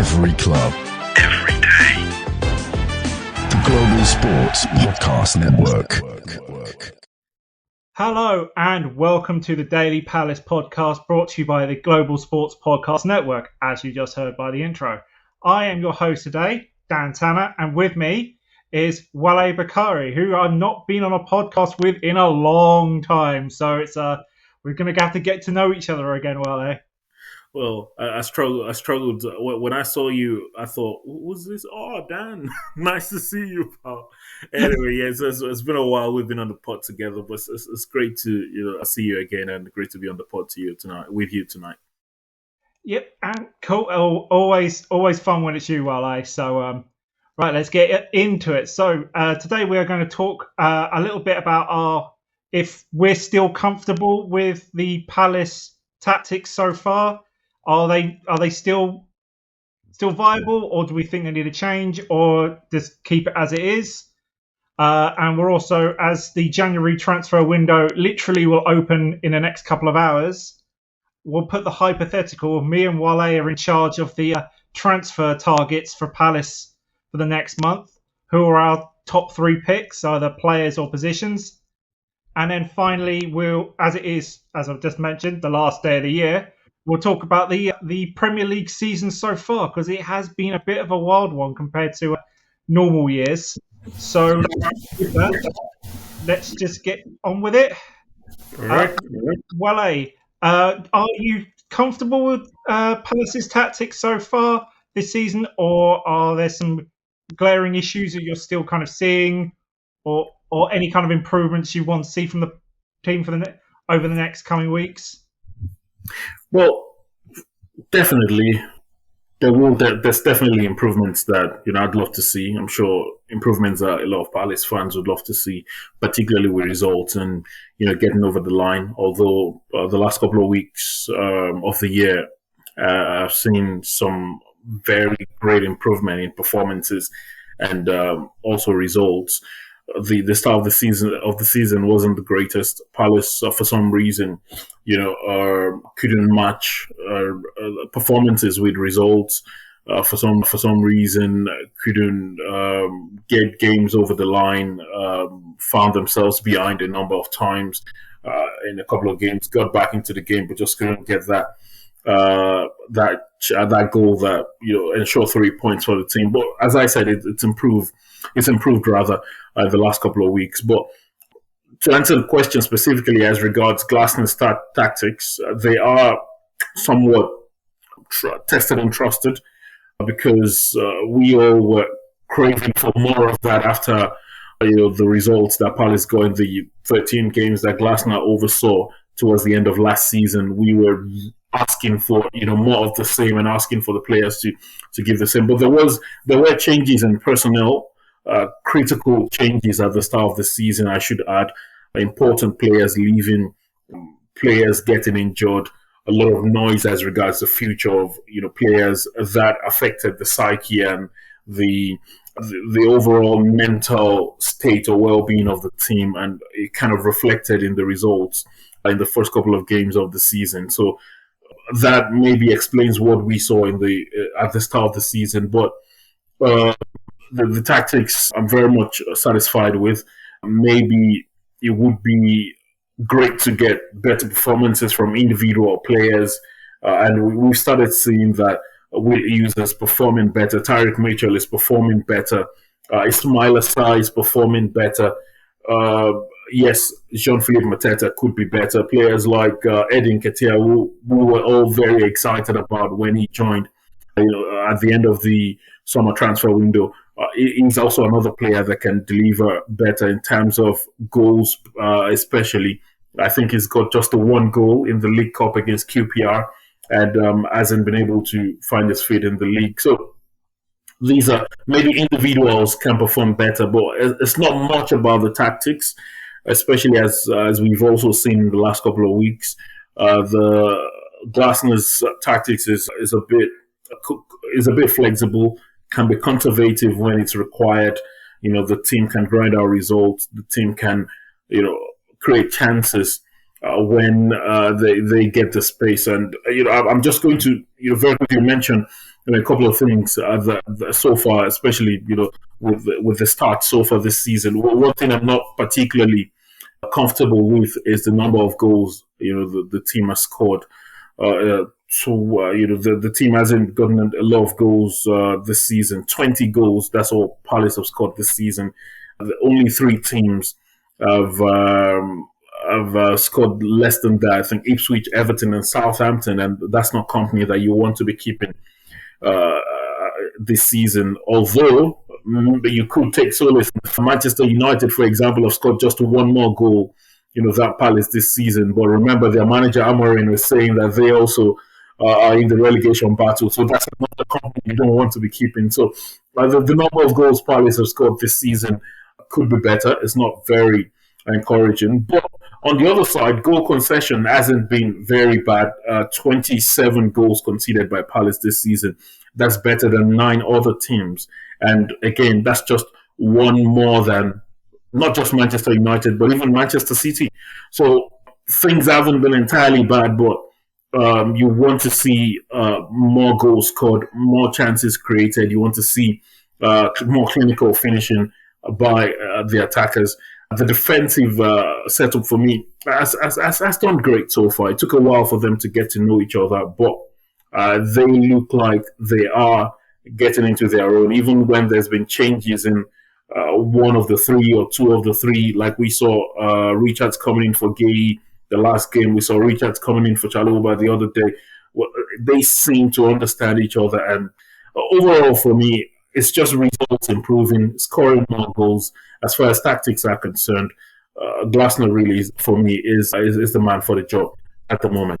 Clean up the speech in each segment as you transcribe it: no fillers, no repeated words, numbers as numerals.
Every club. Every day. The Global Sports Podcast Network. Hello and welcome to the Daily Palace podcast brought to you by the Global Sports Podcast Network, as you just heard by the intro. I am your host today, Dan Tanner, and with me is Wale Bakari, who I've not been on a podcast with in a long time. So it's we're going to have to get to know each other again, Wale. Well, I struggled. When I saw you, I thought, who's this? Oh, Dan. Nice to see you, pal. Anyway, yeah, it's been a while. We've been on the pod together, but it's great to see you again, and great to be on the pod with you tonight. Yep, and cool. Always fun when it's you, Wale. So, right, let's get into it. So, today we are going to talk a little bit about if we're still comfortable with the Palace tactics so far. Are they still viable, or do we think they need a change, or just keep it as it is? And we're also, as the January transfer window literally will open in the next couple of hours, we'll put the hypothetical. Me and Wale are in charge of the transfer targets for Palace for the next month. Who are our top 3 picks, either players or positions? And then finally, we'll, as it is, as I've just mentioned, the last day of the year, we'll talk about the Premier League season so far, because it has been a bit of a wild one compared to normal years. So with that, let's just get on with it. All right. Wale, are you comfortable with Palace's tactics so far this season, or are there some glaring issues that you're still kind of seeing, or any kind of improvements you want to see from the team over the next coming weeks? Well, definitely, there's definitely improvements that I'd love to see. I'm sure improvements that a lot of Palace fans would love to see, particularly with results and getting over the line. Although the last couple of weeks of the year, I've seen some very great improvement in performances and also results. The start of the season wasn't the greatest. Palace, for some reason, couldn't match performances with results. For some reason, couldn't get games over the line. Found themselves behind a number of times in a couple of games. Got back into the game, but just couldn't get that goal that ensure 3 points for the team. But as I said, it's improved. It's improved rather the last couple of weeks. But to answer the question specifically as regards Glasner's tactics, they are somewhat tested and trusted because we all were craving for more of that after the results that Palace got in the 13 games that Glasner oversaw towards the end of last season. We were asking for more of the same and asking for the players to give the same. But there were changes in personnel. Critical changes at the start of the season, I should add. Important players leaving, players getting injured, a lot of noise as regards the future of players that affected the psyche and the overall mental state or well-being of the team, and it kind of reflected in the results in the first couple of games of the season. So that maybe explains what we saw at the start of the season, but the tactics I'm very much satisfied with. Maybe it would be great to get better performances from individual players, and we've started seeing that Will users performing better. Tariq Mitchell is performing better. Ismaila Sarr is performing better. Yes, Jean-Philippe Mateta could be better. Players like Edin Ketia, who we were all very excited about when he joined at the end of the summer transfer window. He's also another player that can deliver better in terms of goals, especially. I think he's got just the one goal in the League Cup against QPR and hasn't been able to find his feet in the league. So these are maybe individuals can perform better, but it's not much about the tactics, especially as we've also seen in the last couple of weeks. The Glasner's tactics is a bit flexible, can be conservative when it's required. The team can grind out results. The team can, create chances when they get the space. And I'm just going to very quickly mention a couple of things that so far, especially with the start so far this season. One thing I'm not particularly comfortable with is the number of goals the team has scored. The team hasn't gotten a lot of goals this season. 20 goals. That's all Palace have scored this season. The only three teams have scored less than that. I think Ipswich, Everton, and Southampton, and that's not company that you want to be keeping uh, this season. Although you could take solace. Manchester United, for example, have scored just one more goal, that Palace this season. But remember, their manager Amorim was saying that they also are in the relegation battle. So that's another company you don't want to be keeping. So the number of goals Palace have scored this season could be better. It's not very encouraging. But on the other side, goal concession hasn't been very bad. 27 goals conceded by Palace this season. That's better than 9 other teams. And again, that's just one more than not just Manchester United, but even Manchester City. So things haven't been entirely bad, but you want to see more goals scored, more chances created. You want to see more clinical finishing by the attackers. The defensive setup for me has done great so far. It took a while for them to get to know each other, but they look like they are getting into their own, even when there's been changes in one of the three or two of the three. Like we saw Richards coming in for Gay the last game. We saw Richards coming in for Chaluba the other day. Well, they seem to understand each other. And overall, for me, it's just results improving, scoring more goals. As far as tactics are concerned, Glasner really, for me, is the man for the job at the moment.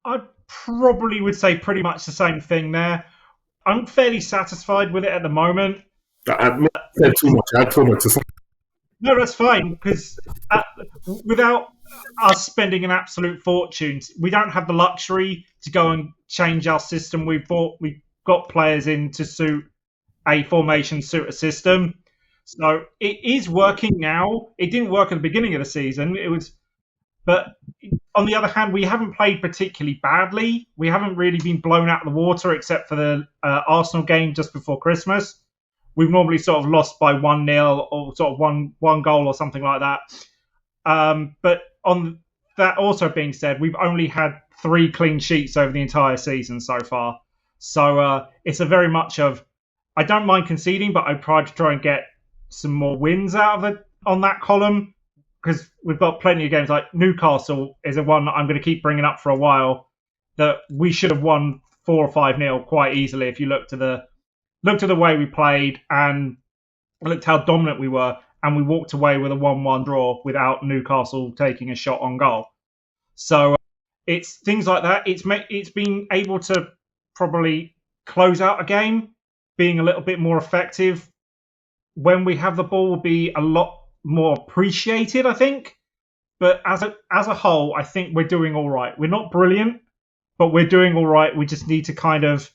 I probably would say pretty much the same thing there. I'm fairly satisfied with it at the moment. I said too much. I had too much to say. No, that's fine, because without us spending an absolute fortune, we don't have the luxury to go and change our system. We've got players in to suit a formation, suit a system. So it is working now. It didn't work at the beginning of the season. But on the other hand, we haven't played particularly badly. We haven't really been blown out of the water, except for the Arsenal game just before Christmas. We've normally sort of lost by 1-0 or sort of one goal or something like that. But on that also being said, we've only had 3 clean sheets over the entire season so far. So it's a very much of, I don't mind conceding, but I try and get some more wins out of it on that column, because we've got plenty of games. Like Newcastle is a one that I'm going to keep bringing up for a while, that we should have won 4 or 5-0 quite easily if you look to the way we played and looked how dominant we were, and we walked away with a 1-1 draw without Newcastle taking a shot on goal. So it's things like that. It's been able to probably close out a game, being a little bit more effective when we have the ball will be a lot more appreciated, I think. But as a whole, I think we're doing all right. We're not brilliant, but we're doing all right. We just need to kind of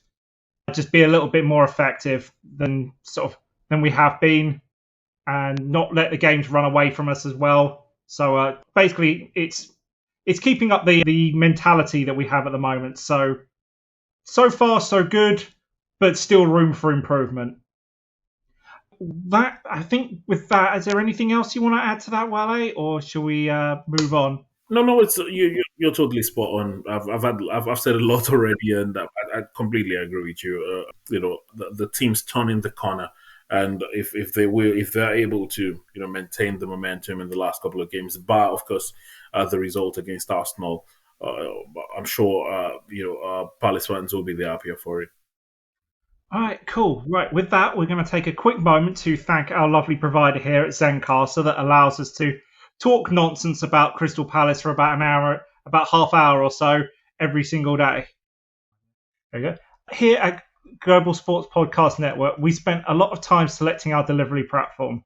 just be a little bit more effective than we have been, and not let the games run away from us as well. So basically, it's keeping up the mentality that we have at the moment. So far, so good, but still room for improvement. That, I think with that, is there anything else you want to add to that, Wale, or shall we move on? No, it's you're totally spot on. I've said a lot already, and I completely agree with you. The team's turning the corner, and if they're able to maintain the momentum in the last couple of games, bar of course the result against Arsenal, I'm sure Palace fans will be the happier for it. All right, cool. Right, with that, we're going to take a quick moment to thank our lovely provider here at Zencaster that allows us to talk nonsense about Crystal Palace for about an hour, about half hour or so every single day. There you go. Here at Global Sports Podcast Network, we spent a lot of time selecting our delivery platform.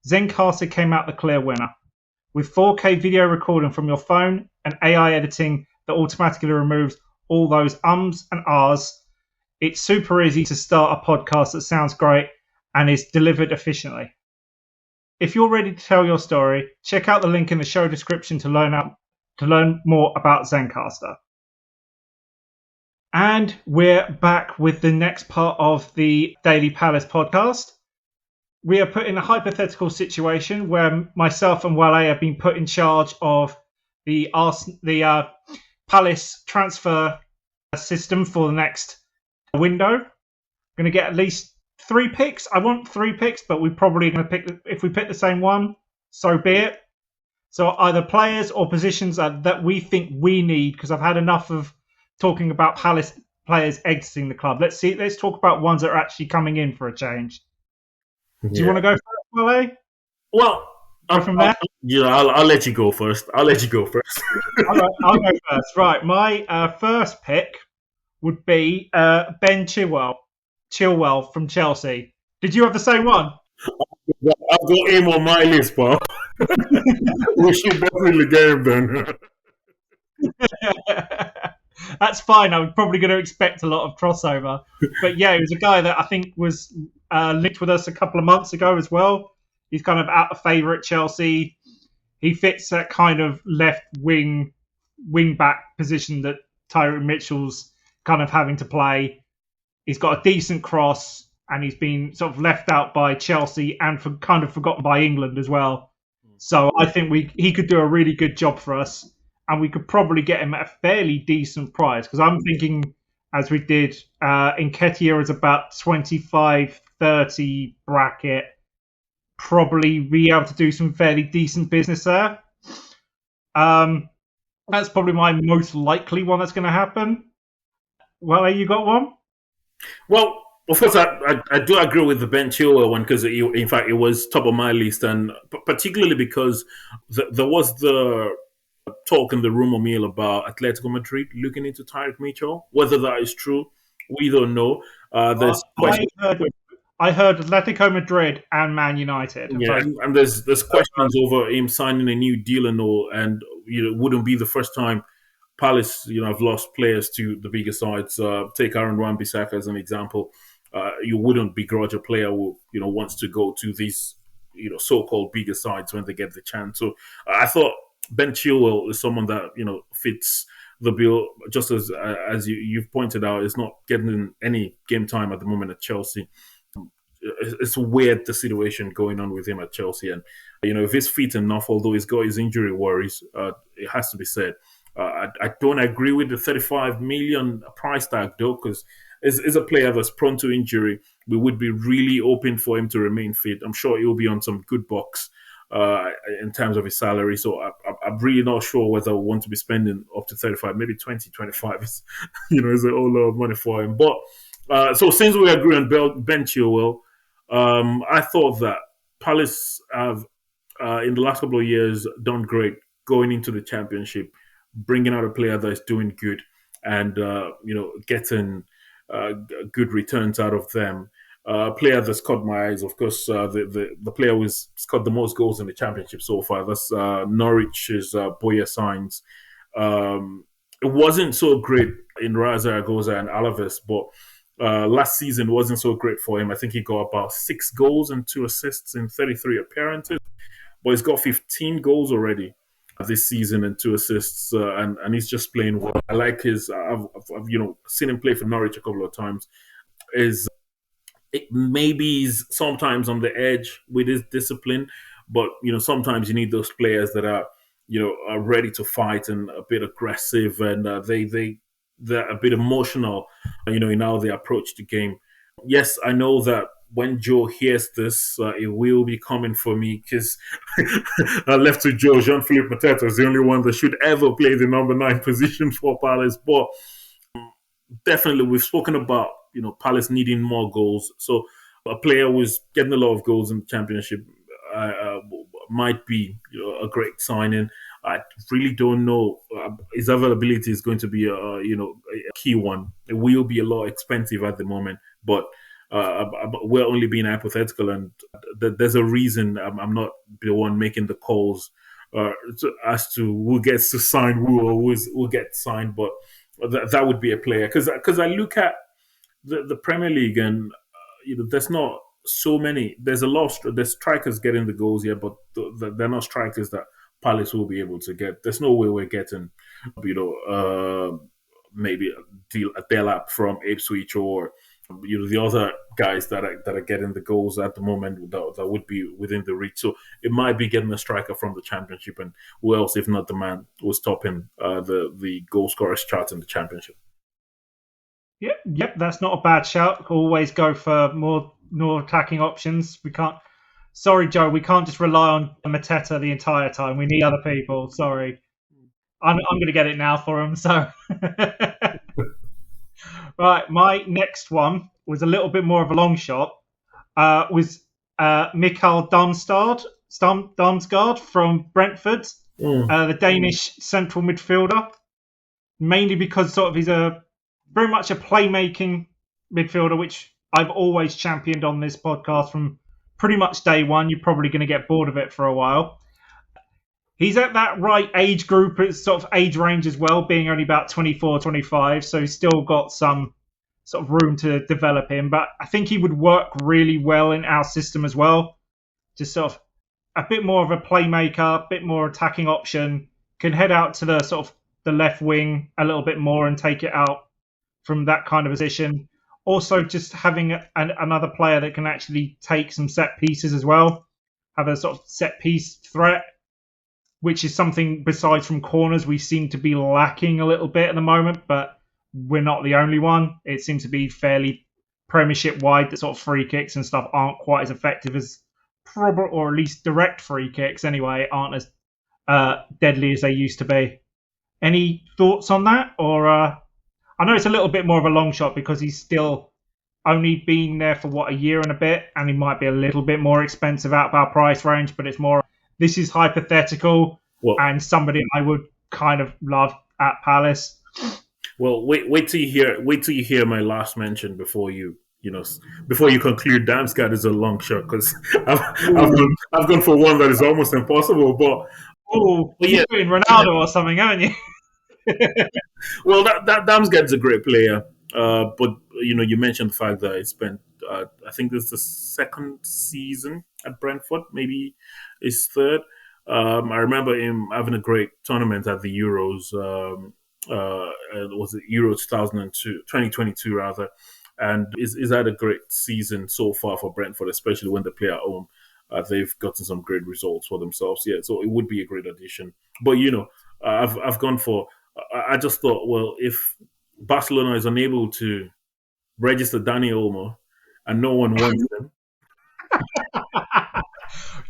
Zencaster came out the clear winner. With 4K video recording from your phone and AI editing that automatically removes all those ums and ahs, it's super easy to start a podcast that sounds great and is delivered efficiently. If you're ready to tell your story, check out the link in the show description to learn more about Zencaster. And we're back with the next part of the Daily Palace podcast. We are put in a hypothetical situation where myself and Wale have been put in charge of the Palace transfer system for the next window. Going to get at least 3 picks. I want 3 picks, but we're probably going to pick, if we pick the same one, so be it. So either players or positions that we think we need, because I've had enough of talking about Palace players exiting the club. Let's talk about ones that are actually coming in for a change. Do you want to go first, Wale? Well, from there? I'll let you go first. I'll go first. I'll go first. Right, my first pick would be Ben Chilwell from Chelsea. Did you have the same one? I've got him on my list, pal. We should definitely get him then. That's fine. I'm probably going to expect a lot of crossover. But yeah, he was a guy that I think was linked with us a couple of months ago as well. He's kind of out of favour at Chelsea. He fits that kind of left wing back position that Tyrone Mitchell's kind of having to play. He's got a decent cross, and he's been sort of left out by Chelsea and kind of forgotten by England as well. So I think he could do a really good job for us, and we could probably get him at a fairly decent price, because I'm thinking, as we did, Nketiah is about 25-30 bracket. Probably be able to do some fairly decent business there. That's probably my most likely one that's going to happen. Well, you got one? Well, of course, I do agree with the Ben Chilwell one, because in fact it was top of my list, and particularly because there was the talk in the rumor mill about Atletico Madrid looking into Tyrone Mitchell. Whether that is true, we don't know. There's I heard Atletico Madrid and Man United. Yeah, and there's questions over him signing a new deal and all, and it wouldn't be the first time Palace, have lost players to the bigger sides. Take Aaron Wan-Bissaka as an example. You wouldn't begrudge a player who wants to go to these so-called bigger sides when they get the chance. So I thought Ben Chilwell is someone that fits the bill. Just as you've pointed out, is not getting any game time at the moment at Chelsea. It's weird, the situation going on with him at Chelsea, and if he's fit enough, although he's got his injury worries, it has to be said. I don't agree with the 35 million price tag though, because is a player that's prone to injury. We would be really hoping for him to remain fit. I'm sure he'll be on some good bucks in terms of his salary. So I'm really not sure whether I want to be spending up to 35, maybe 20, 25. Is a whole lot of money for him. But so since we agree on Ben Chilwell, I thought that Palace have in the last couple of years done great going into the Championship, bringing out a player that is doing good, and getting good returns out of them. Player that's caught my eyes, of course, the player who's scored the most goals in the Championship so far. That's Norwich's Boya Signs. It wasn't so great in Raja Zaragoza and Alaves, but last season wasn't so great for him. I think he got about 6 goals and 2 assists in 33 appearances, but he's got 15 goals already this season and 2 assists, and he's just playing well. I like I've seen him play for Norwich a couple of times. Maybe he's sometimes on the edge with his discipline, but sometimes you need those players that are are ready to fight and a bit aggressive, and they're a bit emotional, in how they approach the game. Yes, I know that when Joe hears this, it will be coming for me, because I left to Joe. Jean-Philippe Mateta is the only one that should ever play the number 9 position for Palace. But definitely, we've spoken about Palace needing more goals. So a player who's getting a lot of goals in the Championship might be a great signing. I really don't know. His availability is going to be a key one. It will be a lot expensive at the moment, but we're only being hypothetical, and there's a reason I'm not the one making the calls as to who gets to sign who or who gets signed. But that would be a player, because I look at the Premier League, and there's not so many. There's a lot. There's strikers getting the goals here, but they're not strikers that Palace will be able to get. There's no way we're getting, maybe a Delap from Ipswich, or the other guys that are getting the goals at the moment that would be within the reach. So it might be getting a striker from the Championship, and who else if not the man who's topping the goal scorers chart in the Championship. Yep, that's not a bad shout. Always go for more attacking options. We can't. Sorry, Joe, we can't just rely on Mateta the entire time. We need other people. Sorry, I'm going to get it now for him. So, right, my next one was a little bit more of a long shot. Was Mikael Damsgaard from Brentford, the Danish central midfielder, mainly because sort of he's very much a playmaking midfielder, which I've always championed on this podcast from pretty much day one. You're probably going to get bored of it for a while. He's at that right age group, it's sort of age range as well, being only about 24, 25. So he's still got some sort of room to develop him. But I think he would work really well in our system as well. Just sort of a bit more of a playmaker, a bit more attacking option, can head out to the sort of the left wing a little bit more and take it out from that kind of position. Also, just having another player that can actually take some set pieces as well, have a sort of set piece threat, which is something besides from corners we seem to be lacking a little bit at the moment, but we're not the only one. It seems to be fairly Premiership wide that sort of free kicks and stuff aren't quite as effective as or at least direct free kicks anyway, aren't as deadly as they used to be. Any thoughts on that? Or I know it's a little bit more of a long shot because he's still only been there for, a year and a bit, and he might be a little bit more expensive out of our price range, but it's more, this is hypothetical, and somebody I would kind of love at Palace. Well, wait till you hear my last mention before you conclude. Damsgaard is a long shot because I've gone for one that is almost impossible, but you're doing Ronaldo or something, haven't you? Well, that Damsgaard's a great player, but you mentioned the fact that he spent, I think this is the second season at Brentford, maybe his third. I remember him having a great tournament at the Euros. Was it Euro 2022 rather, and is had a great season so far for Brentford, especially when they play at home. They've gotten some great results for themselves. Yeah, so it would be a great addition. But I've gone for. I just thought, well, if Barcelona is unable to register Dani Olmo and no one wants him,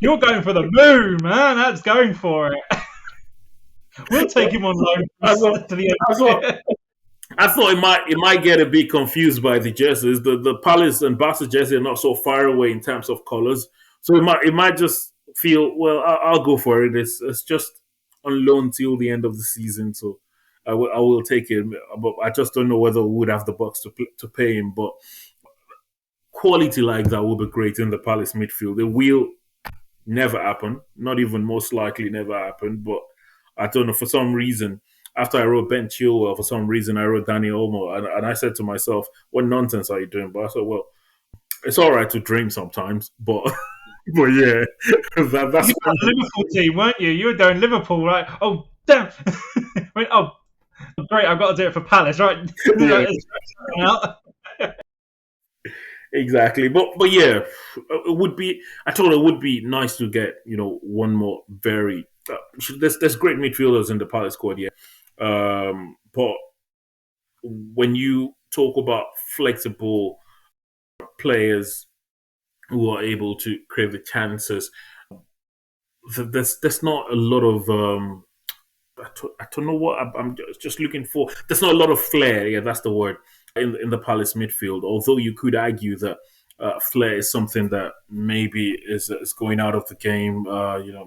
you're going for the moon, man. That's going for it. We'll take him on loan to the end. I thought it might get a bit confused by the jerseys. The Palace and Barca jersey are not so far away in terms of colors, so it might just feel, well, I'll go for it. It's just on loan till the end of the season, so I will take him. But I just don't know whether we would have the bucks to pay him. But quality like that would be great in the Palace midfield. It will never happen. Not even most likely never happen. But I don't know, for some reason, after I wrote Ben Chilwell, for some reason I wrote Dani Olmo, and I said to myself, what nonsense are you doing? But I said, well, it's all right to dream sometimes, but yeah, that's you were the Liverpool team, weren't you? You were doing Liverpool, right? Oh, damn. Oh, great, I've got to do it for Palace, right? Yeah. Exactly, but yeah, it would be. I thought it would be nice to get one more very. There's great midfielders in the Palace squad, yeah. But when you talk about flexible players who are able to create the chances, there's not a lot of. I don't know what I'm just looking for. There's not a lot of flair. Yeah, that's the word in the Palace midfield. Although you could argue that flair is something that maybe is going out of the game.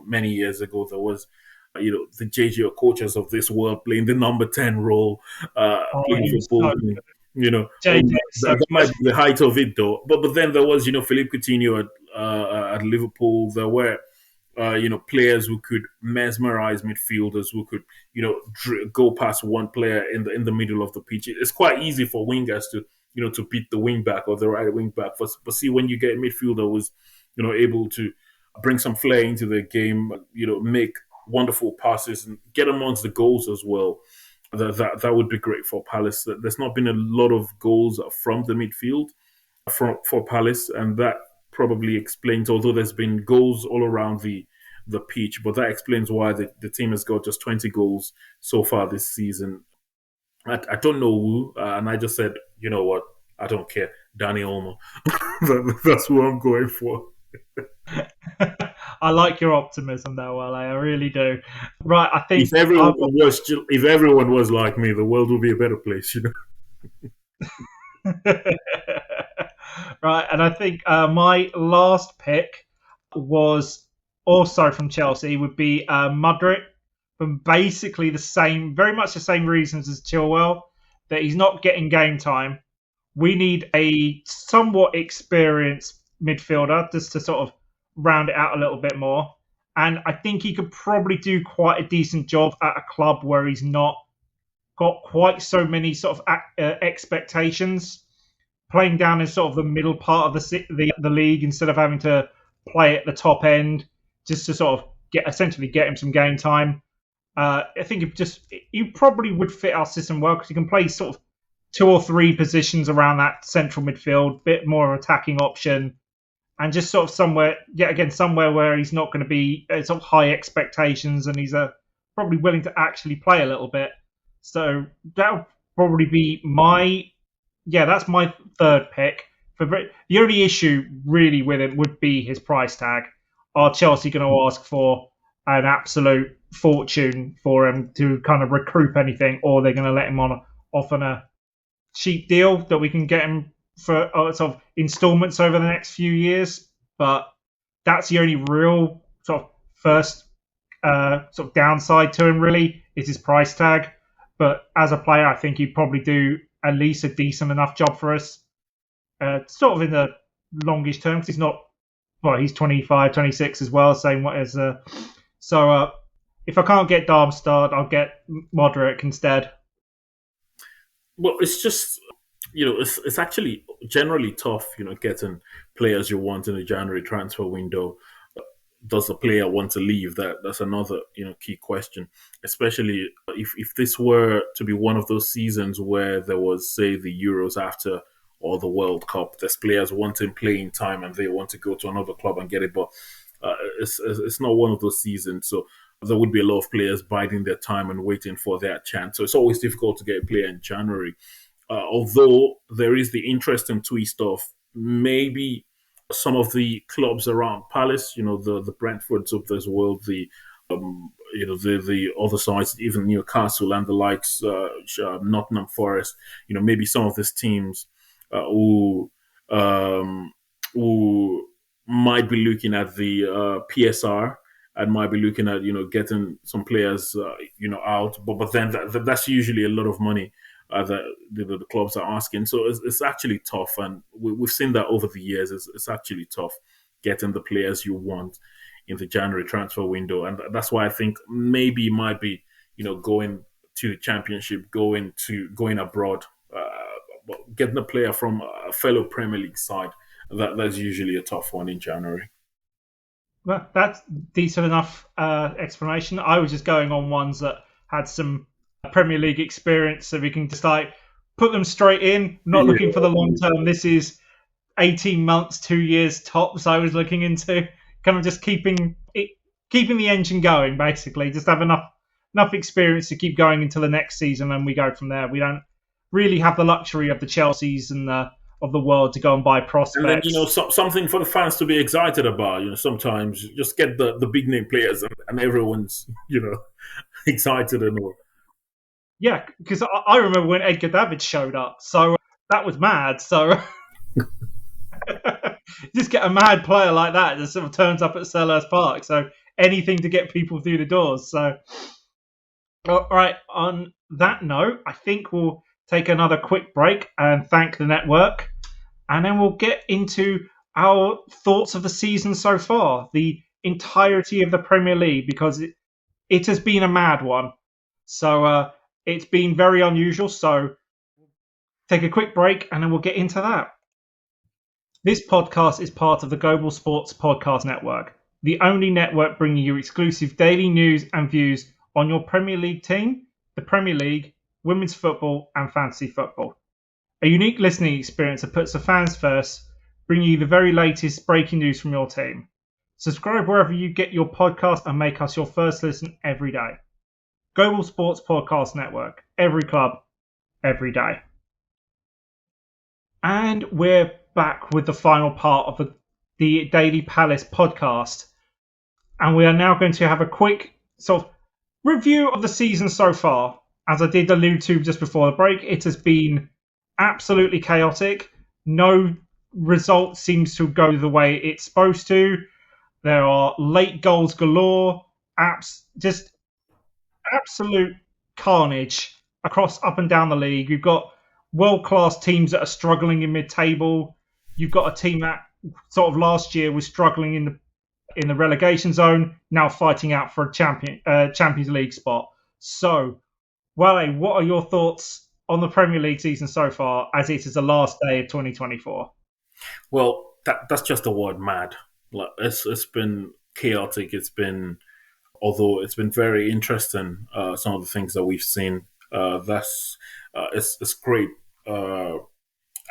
Many years ago there was, the JJ coaches of this world playing the number 10 role, playing football. That might be the height of it though. But then there was, Philippe Coutinho at Liverpool. There were. Players who could mesmerize midfielders, who could, go past one player in the middle of the pitch. It's quite easy for wingers to, to beat the wing back or the right wing back. But see, when you get a midfielder who's, able to bring some flair into the game, make wonderful passes and get amongst the goals as well. that would be great for Palace. There's not been a lot of goals from the midfield for Palace, and that probably explains, although there's been goals all around the pitch, but that explains why the team has got just 20 goals so far this season. I don't know who, and I just said, you know what, I don't care. Danny Olmo. That's who I'm going for. I like your optimism though, Wale. I really do. Right, I think if everyone was like me, the world would be a better place, you know. Right, and I think my last pick was also from Chelsea, would be Mudryk, from basically very much the same reasons as Chilwell, that he's not getting game time. We need a somewhat experienced midfielder just to sort of round it out a little bit more. And I think he could probably do quite a decent job at a club where he's not got quite so many sort of expectations, playing down in sort of the middle part of the league instead of having to play at the top end, just to sort of get him some game time. I think you probably would fit our system well because you can play sort of 2 or 3 positions around that central midfield, bit more attacking option, and just sort of somewhere where he's not going to be sort of high expectations, and he's probably willing to actually play a little bit. So that would probably be that's my third pick. The only issue really with it would be his price tag. Are Chelsea going to ask for an absolute fortune for him to kind of recoup anything, or they're going to let him off on a cheap deal that we can get him for sort of installments over the next few years? But that's the only real sort of first sort of downside to him, really, is his price tag. But as a player, I think he'd probably do at least a decent enough job for us, sort of in the longish term, because he's 25, 26 as well, same as so if I can't get Darmstadt, I'll get Mudryk instead. Well, it's just, it's actually generally tough, getting players you want in the January transfer window. Does the player want to leave? That's another, key question, especially if this were to be one of those seasons where there was, say, the Euros after or the World Cup. There's players wanting playing time and they want to go to another club and get it, but it's not one of those seasons. So there would be a lot of players biding their time and waiting for their chance. So it's always difficult to get a player in January. Although there is the interesting twist of maybe some of the clubs around Palace, the Brentfords of this world, the other sides, even Newcastle and the likes, Nottingham Forest, maybe some of these teams who might be looking at the PSR and might be looking at getting some players out, but then that's usually a lot of money that the clubs are asking. So it's actually tough, and we've seen that over the years. It's actually tough getting the players you want in the January transfer window, and that's why I think maybe it might be going to the Championship, going abroad, getting a player from a fellow Premier League side. That's usually a tough one in January. Well, that's decent enough explanation. I was just going on ones that had some Premier League experience, so we can just put them straight in. Not looking for the long term. This is 18 months, 2 years tops. I was looking into kind of just keeping the engine going, basically. Just have enough experience to keep going until the next season, and we go from there. We don't really have the luxury of the Chelseas and of the world to go and buy prospects. And then something for the fans to be excited about. Sometimes just get the big name players and everyone's excited and all. Yeah, because I remember when Edgar Davids showed up, so that was mad. So just get a mad player like that that sort of turns up at Selhurst Park. So anything to get people through the doors. So all right, on that note, I think we'll take another quick break and thank the network, and then we'll get into our thoughts of the season so far, the entirety of the Premier League, because it has been a mad one. So it's been very unusual. So take a quick break and then we'll get into that. This podcast is part of the Global Sports Podcast Network, the only network bringing you exclusive daily news and views on your Premier League team, the Premier League, women's football, and fantasy football. A unique listening experience that puts the fans first, bringing you the very latest breaking news from your team. Subscribe wherever you get your podcast and make us your first listen every day. Global Sports Podcast Network. Every club, every day. And we're back with the final part of the Daily Palace podcast. And we are now going to have a quick sort of review of the season so far. As I did allude to just before the break, it has been absolutely chaotic. No result seems to go the way it's supposed to. There are late goals galore. Just absolute carnage across up and down the league. You've got world-class teams that are struggling in mid-table. You've got a team that sort of last year was struggling in the relegation zone, now fighting out for a Champions League spot. So, Wale, what are your thoughts on the Premier League season so far, as it is the last day of 2024? Well, that's just the word mad. Like, it's been chaotic. Although it's been very interesting. Some of the things that we've seen. It's great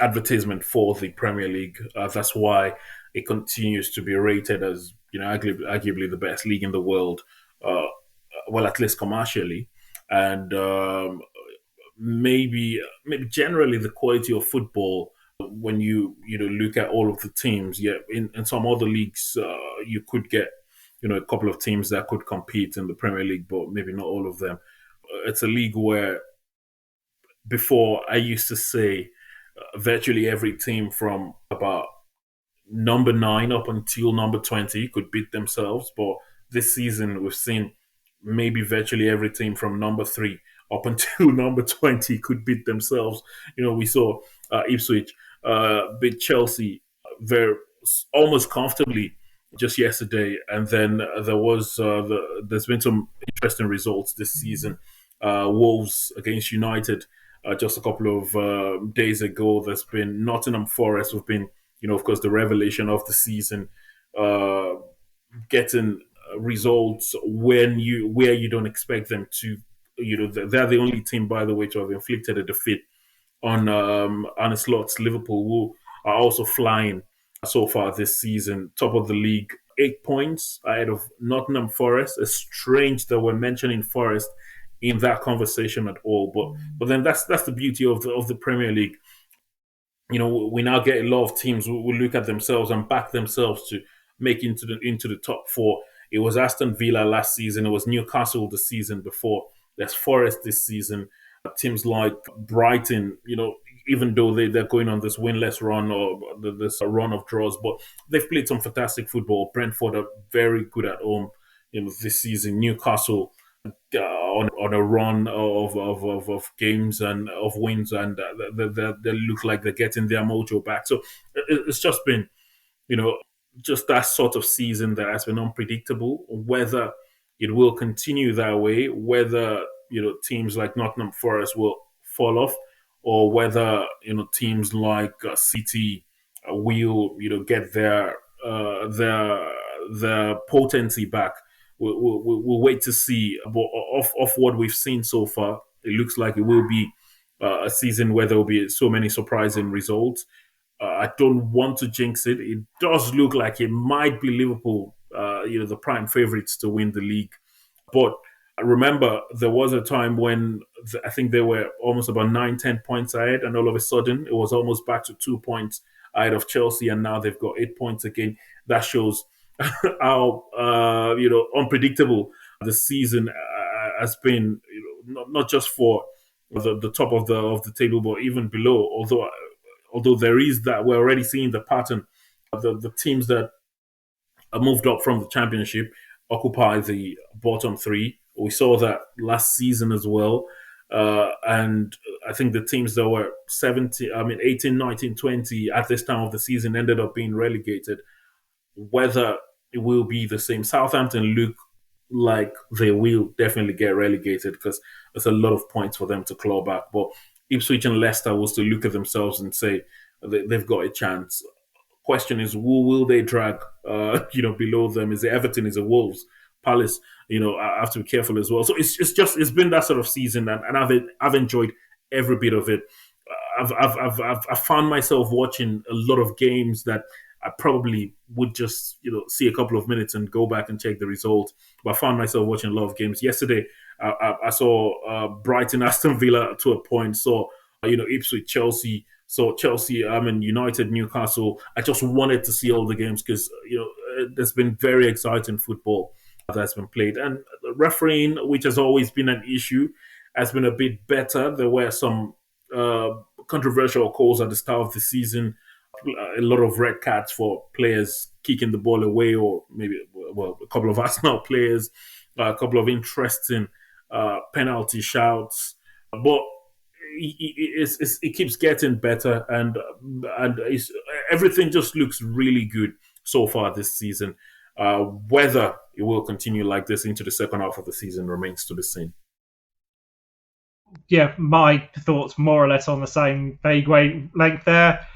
advertisement for the Premier League. That's why it continues to be rated as, arguably the best league in the world. Well, at least commercially, and maybe generally the quality of football. When you look at all of the teams, in some other leagues you could get a couple of teams that could compete in the Premier League, but maybe not all of them. It's a league where before I used to say virtually every team from about number 9 up until number 20 could beat themselves, but this season we've seen maybe virtually every team from number 3 up until number 20 could beat themselves. We saw Ipswich beat Chelsea very almost comfortably just yesterday, and then there's been some interesting results this season. Wolves against United just a couple of days ago. There's been Nottingham Forest, who've been, of course, the revelation of the season, getting results where you don't expect them to. They're the only team, by the way, to have inflicted a defeat on Arne Slot's Liverpool, who are also flying so far this season, top of the league, 8 points ahead of Nottingham Forest. It's strange that we're mentioning Forest in that conversation at all, but then that's the beauty of the Premier League. We now get a lot of teams who will look at themselves and back themselves to make into the top 4. It was Aston Villa last season. It was Newcastle the season before. There's Forest this season. Teams like Brighton, even though they're going on this winless run or this run of draws, but they've played some fantastic football. Brentford are very good at home this season. Newcastle on a run of games and of wins, and they look like they're getting their mojo back. So it's just been, just that sort of season that has been unpredictable. Whether it will continue that way, whether teams like Nottingham Forest will fall off, or whether teams like City will get their potency back. We'll wait to see. But of what we've seen so far, it looks like it will be a season where there will be so many surprising results. I don't want to jinx it. It does look like it might be Liverpool, the prime favourites to win the league. But remember, there was a time when I think they were almost about 9-10 points ahead, and all of a sudden it was almost back to 2 points ahead of Chelsea, and now they've got 8 points again. That shows how unpredictable the season has been. Not just for the top of the table, but even below. Although there is that, we're already seeing the pattern. The teams that are moved up from the Championship occupy the bottom 3. We saw that last season as well. And I think the teams that were 18, 19, 20 at this time of the season ended up being relegated. Whether it will be the same, Southampton look like they will definitely get relegated because there's a lot of points for them to claw back. But Ipswich and Leicester will still look at themselves and say they've got a chance. Question is, who will they drag below them? Is it Everton? Is it Wolves? Palace, I have to be careful as well. So it's been that sort of season, and I've enjoyed every bit of it. I've found myself watching a lot of games that I probably would just see a couple of minutes and go back and check the result. But I found myself watching a lot of games. Yesterday, I saw Brighton, Aston Villa to a point. Saw Ipswich, Chelsea. So Chelsea, United, Newcastle. I just wanted to see all the games because there's been very exciting football that's been played, and the refereeing, which has always been an issue, has been a bit better. There were some controversial calls at the start of the season, a lot of red cards for players kicking the ball away, or maybe a couple of Arsenal players, a couple of interesting penalty shouts, but it keeps getting better, and everything just looks really good so far this season. Whether it will continue like this into the second half of the season remains to be seen. Yeah, my thoughts more or less on the same vague wavelength there.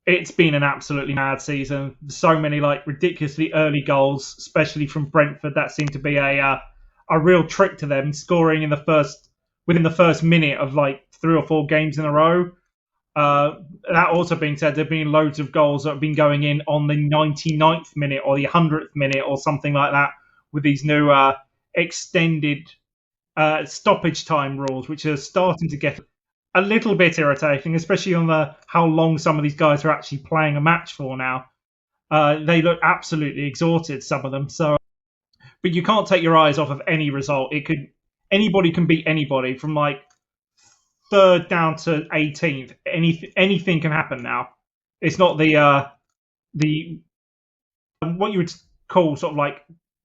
It's been an absolutely mad season. So many ridiculously early goals, especially from Brentford. That seemed to be a real trick to them, scoring within the first minute of 3 or 4 games in a row. That also being said, there have been loads of goals that have been going in on the 99th minute or the 100th minute or something like that with these new extended stoppage time rules, which are starting to get a little bit irritating, especially on how long some of these guys are actually playing a match for now. They look absolutely exhausted, some of them. So, but you can't take your eyes off of any result. Anybody can beat anybody from 3rd down to 18th. Anything can happen now. It's not the what you would call sort of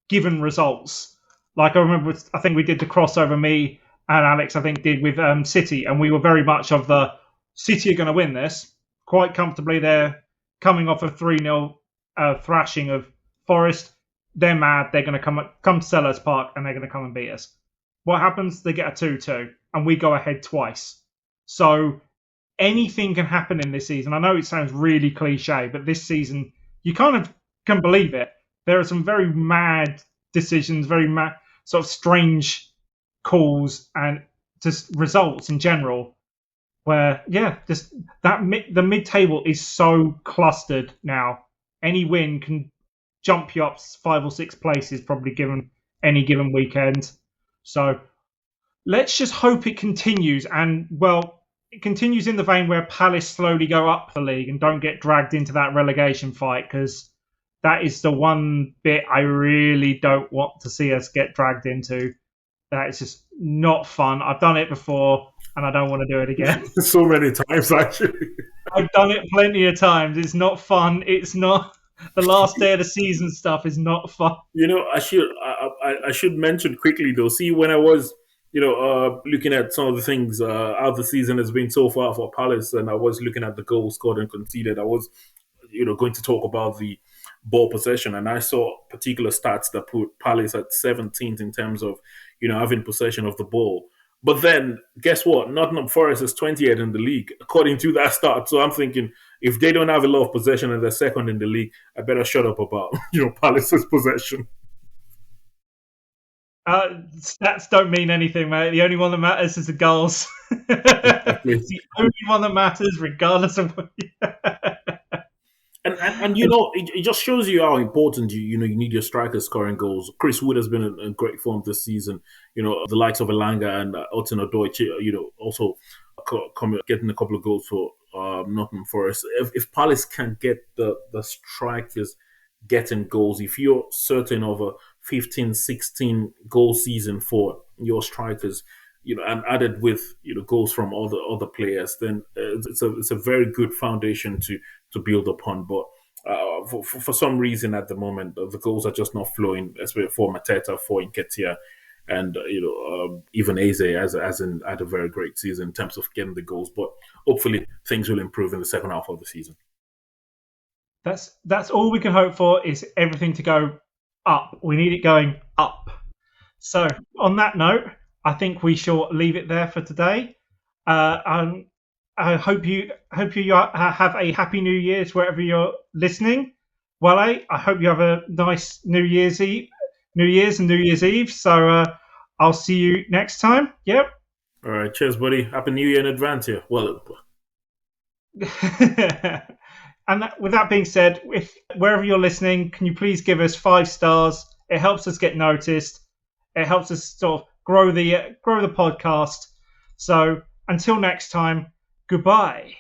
given results. I remember, I think we did the crossover, me and Alex, I think, did with City, and we were very much of the City are going to win this quite comfortably. They're coming off a 3-0 thrashing of Forest. They're mad. They're going to come to Selhurst Park, and they're going to come and beat us. What happens? They get a 2-2, and we go ahead twice. So anything can happen in this season. I know it sounds really cliche, but this season, you kind of can believe it. There are some very mad decisions, very mad, sort of strange calls, and just results in general. Where just the mid-table is so clustered now. Any win can jump you up 5 or 6 places, probably given any given weekend. So let's just hope it continues, and it continues in the vein where Palace slowly go up the league and don't get dragged into that relegation fight, because that is the one bit I really don't want to see us get dragged into. That is just not fun. I've done it before, and I don't want to do it again. So many times, actually. I've done it plenty of times. It's not fun. It's not. The last day of the season stuff is not fun. I should mention quickly though. See, when I was looking at some of the things how the season has been so far for Palace, and I was looking at the goals scored and conceded, I was going to talk about the ball possession, and I saw particular stats that put Palace at 17th in terms of having possession of the ball. But then, guess what? Nottingham Forest is 28th in the league, according to that stat. So I'm thinking, if they don't have a lot of possession and they're second in the league, I better shut up about Palace's possession. Stats don't mean anything, mate. The only one that matters is the goals. It's the only one that matters, regardless of what. And it just shows you how important you need your strikers scoring goals. Chris Wood has been in great form this season. The likes of Elanga and Hudson-Odoi, also getting a couple of goals for Nottingham Forest. If Palace can get the strikers getting goals, if you're certain of a 15, 16 goal season for your strikers, and added with goals from other players, then it's a very good foundation to build upon. But for some reason at the moment, the goals are just not flowing. Especially for Mateta, for Nketiah, and even Eze hasn't had a very great season in terms of getting the goals. But hopefully things will improve in the second half of the season. That's all we can hope for, is everything to go up. We need it going up. So on that note, I think we shall leave it there for today. I hope you have a happy New Year's wherever you're listening. Wale, I hope you have a nice New Year's Eve. New Year's and New Year's Eve. So I'll see you next time. Yep. All right, cheers, buddy. Happy New Year in advance here. Well, and with that being said, if wherever you're listening, can you please give us 5 stars? It helps us get noticed. It helps us sort of grow the podcast. So until next time, goodbye.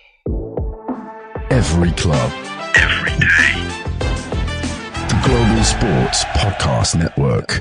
Every club, every day. The Global Sports Podcast Network.